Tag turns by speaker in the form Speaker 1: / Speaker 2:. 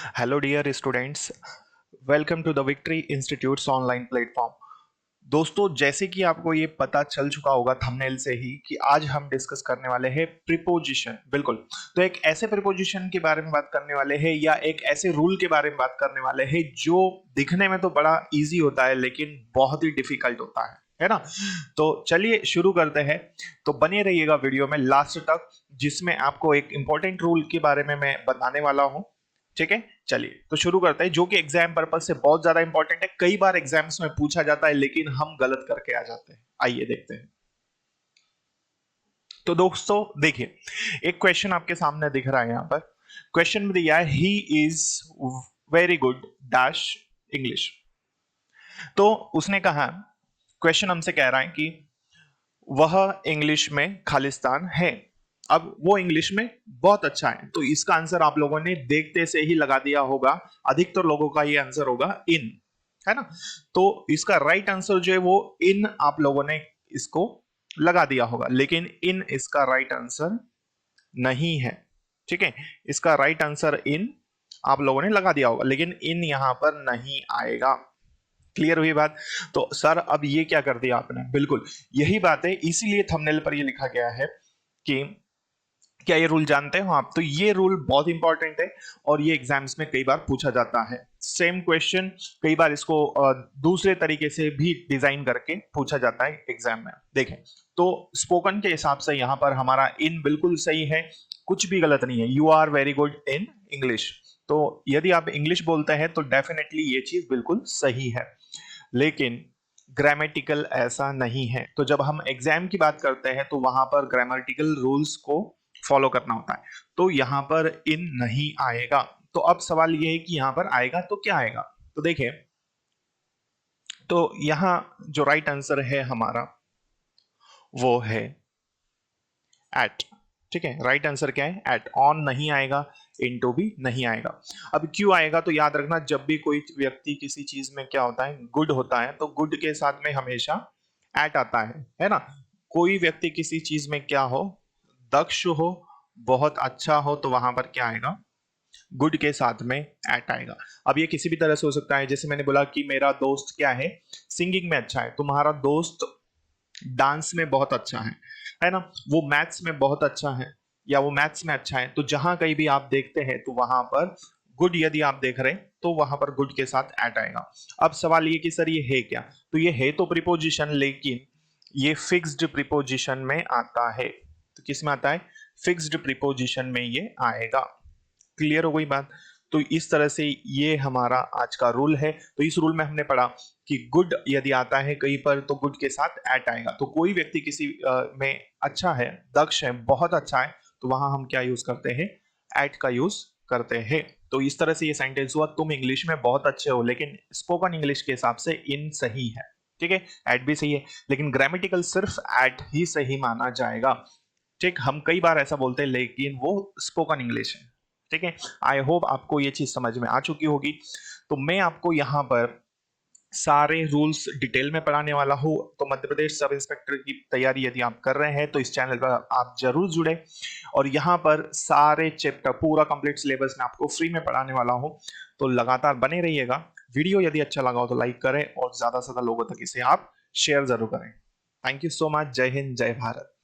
Speaker 1: Hello dear students, welcome to the Victory institutes online platform. दोस्तों, जैसे कि आपको ये पता चल चुका होगा थंबनेल से ही कि आज हम डिस्कस करने वाले हैं प्रीपोजिशन। बिल्कुल, तो एक ऐसे प्रीपोजिशन के बारे में बात करने वाले हैं या एक ऐसे रूल के बारे में बात करने वाले हैं जो दिखने में तो बड़ा इजी होता है लेकिन बहुत ही डिफिकल्ट होता है ना। तो चलिए शुरू करते हैं। तो बने रहिएगा वीडियो में लास्ट तक, जिसमें आपको एक इंपॉर्टेंट रूल के बारे में मैं बताने वाला हूं। ठीक है, चलिए तो शुरू करते हैं, जो कि एग्जाम पर्पज से बहुत ज्यादा इंपॉर्टेंट है। कई बार एग्जाम्स में पूछा जाता है लेकिन हम गलत करके आ जाते हैं। आइए देखते हैं। तो दोस्तों देखिए, एक क्वेश्चन आपके सामने दिख रहा है। यहाँ पर क्वेश्चन में दिया है he is very good dash English. तो उसने कहा, क्वेश्चन हमसे कह रहा है कि वह इंग्लिश में खालिस्तान है। अब वो इंग्लिश में बहुत अच्छा है, तो इसका आंसर आप लोगों ने देखते से ही लगा दिया होगा। अधिकतर लोगों का ये आंसर होगा इन, है ना। तो इसका राइट आंसर जो है वो इन आप लोगों ने इसको लगा दिया होगा, लेकिन इन इसका राइट आंसर नहीं है। ठीक है, इसका राइट आंसर इन आप लोगों ने लगा दिया होगा, लेकिन इन यहां पर नहीं आएगा। क्लियर हुई बात। तो सर अब ये क्या कर दिया आपने, बिल्कुल यही बात है, इसीलिए थंबनेल पर ये लिखा गया है कि क्या ये रूल जानते हो आप। तो ये रूल बहुत इंपॉर्टेंट है और ये एग्जाम्स में कई बार पूछा जाता है। सेम क्वेश्चन कई बार इसको दूसरे तरीके से भी डिजाइन करके पूछा जाता है एग्जाम में। देखें, तो स्पोकन के हिसाब से यहाँ पर हमारा इन बिल्कुल सही है, कुछ भी गलत नहीं है। You are very good in English. तो यदि आप इंग्लिश बोलते हैं तो डेफिनेटली ये चीज बिल्कुल सही है, लेकिन ग्रामेटिकल ऐसा नहीं है। तो जब हम एग्जाम की बात करते हैं तो वहां पर ग्रामेटिकल रूल्स को फॉलो करना होता है। तो यहां पर इन नहीं आएगा। तो अब सवाल यह है कि यहां पर आएगा तो क्या आएगा। तो देखिए, तो यहां जो राइट आंसर है हमारा वो है एट। ठीक है, राइट आंसर क्या है, एट। ऑन नहीं आएगा, इनटू भी नहीं आएगा। अब क्यों आएगा, तो याद रखना, जब भी कोई व्यक्ति किसी चीज में क्या होता है, गुड होता है, तो गुड के साथ में हमेशा एट आता है ना। कोई व्यक्ति किसी चीज में क्या हो, दक्ष हो, बहुत अच्छा हो, तो वहां पर क्या आएगा, गुड के साथ में एट आएगा। अब ये किसी भी तरह से हो सकता है, जैसे मैंने बोला कि मेरा दोस्त क्या है, सिंगिंग में अच्छा है, तुम्हारा दोस्त डांस में बहुत अच्छा है ना। वो मैथ्स में बहुत अच्छा है या वो मैथ्स में अच्छा है, तो जहां कहीं भी आप देखते हैं तो वहां पर गुड यदि आप देख रहे हैं तो वहां पर गुड के साथ एट आएगा। अब सवाल ये कि सर ये है क्या, तो ये है तो प्रीपोजिशन, लेकिन ये फिक्स्ड प्रीपोजिशन में आता है। तो किस में आता है, फिक्स्ड प्रीपोजिशन में ये आएगा। क्लियर हो गई बात। तो इस तरह से ये हमारा आज का रूल है। तो इस रूल में हमने पढ़ा कि गुड यदि आता है कहीं पर तो गुड के साथ एट आएगा। तो कोई व्यक्ति किसी में अच्छा है, दक्ष है, बहुत अच्छा है, तो वहां हम क्या यूज करते हैं, एट का यूज करते हैं। तो इस तरह से ये सेंटेंस हुआ, तुम इंग्लिश में बहुत अच्छे हो, लेकिन स्पोकन इंग्लिश के हिसाब से इन सही है। ठीक है, एट भी सही है, लेकिन ग्रामेटिकल सिर्फ एट ही सही माना जाएगा। ठीक, हम कई बार ऐसा बोलते हैं लेकिन वो स्पोकन इंग्लिश है। ठीक है, आई होप आपको ये चीज समझ में आ चुकी होगी। तो मैं आपको यहाँ पर सारे रूल्स डिटेल में पढ़ाने वाला हूँ। तो मध्य प्रदेश सब इंस्पेक्टर की तैयारी यदि आप कर रहे हैं तो इस चैनल पर आप जरूर जुड़े, और यहाँ पर सारे चैप्टर पूरा कंप्लीट सिलेबस मैं आपको फ्री में पढ़ाने वाला हूँ। तो लगातार बने रहिएगा। वीडियो यदि अच्छा लगा हो तो लाइक करें और ज्यादा से ज्यादा लोगों तक इसे आप शेयर जरूर करें। Thank you so much. जय हिंद, जय भारत।